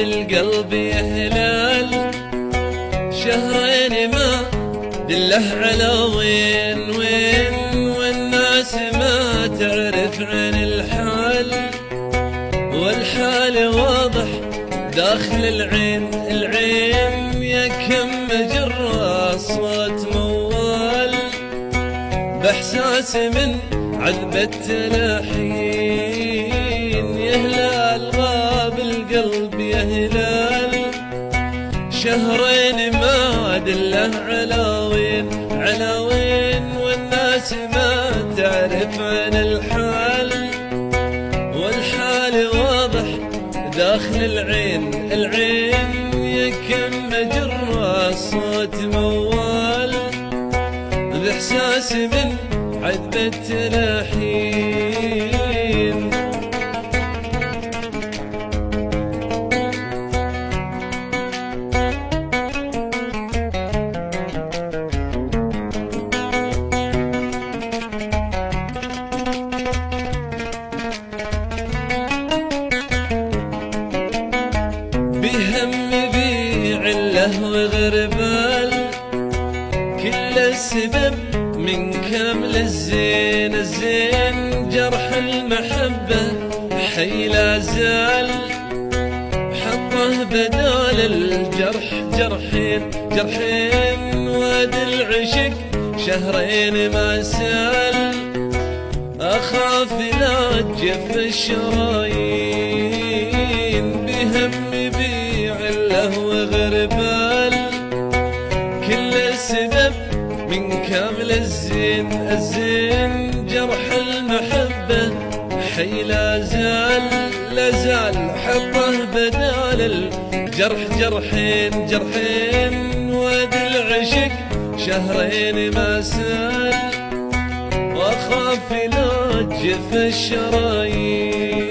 القلب يا هلال، شهرين ما دله على وين والناس ما تعرف عن الحال، والحال واضح داخل العين يا كم مجرى صوت موال، باحساس من عذب التلاحين يا هلال غاب القلب يا هلال، شهرين ما دله على وين والناس ما تعرف عن الحال، والحال واضح داخل العين يا كم مجرى صوت موال، باحساس من عذب التلاحين. بهم بعله وغربال، كل السبب من كامل الزين جرح المحبة حي لا زال، حطه بدال الجرح جرحين واد العشق شهرين ما سال، أخاف لا تجف الشرايين بهم بعله وغربال، كل السبب من كامل الزين جرح المحبة حي لا زال حطه بدال الجرح جرحين واد العشق شهرين ما سال، واخاف لا تجف الشرايين.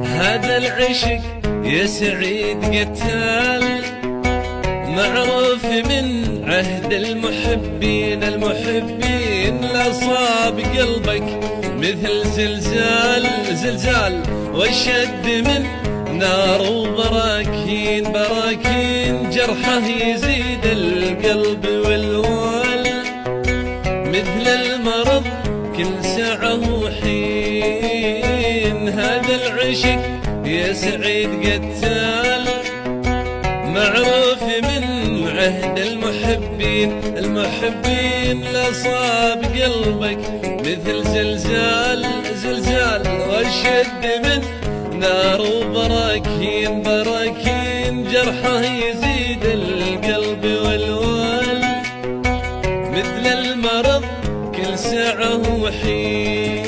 هذا العشق يا سعيد قتال، معروف من عهد المحبين لا صاب قلبك مثل زلزال والشد من نار وبراكين جرحه يزيد القلب والوال، مثل المرض كل ساعة وحين. هذا العشق يا سعيد قتال، معروف من عهد المحبين لا صاب قلبك مثل زلزال والشد من نار وبراكين جرحه يزيد القلب والوال، مثل المرض كل ساعة وحين.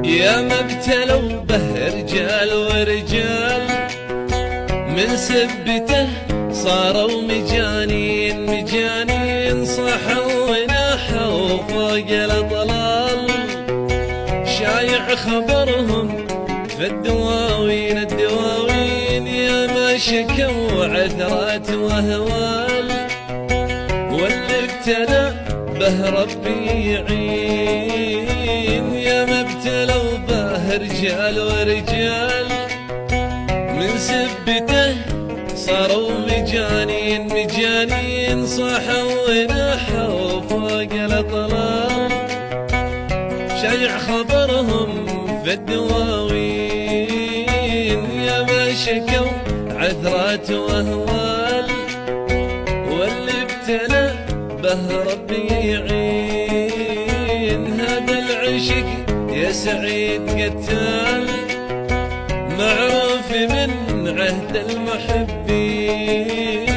يا ما ابتلوا به رجال ورجال، من سبته صاروا مجانين صحوا وناحوا فوق الأطلال، شايع خبرهم في الدواوين يا ما شكوا عثرات وهوال، واللي ابتلى به ربي يعين. يا ما ابتلوا به رجال ورجال، من سبته صاروا مجانين صحوا وناحوا فوق الأطلال، شايع خبرهم في الدواوين يا ما شكوا عثرات واهوال، واللي ابتلى به ربي يعين. هذا العشق يا سعيد قتال، معروف من عهد المحبين.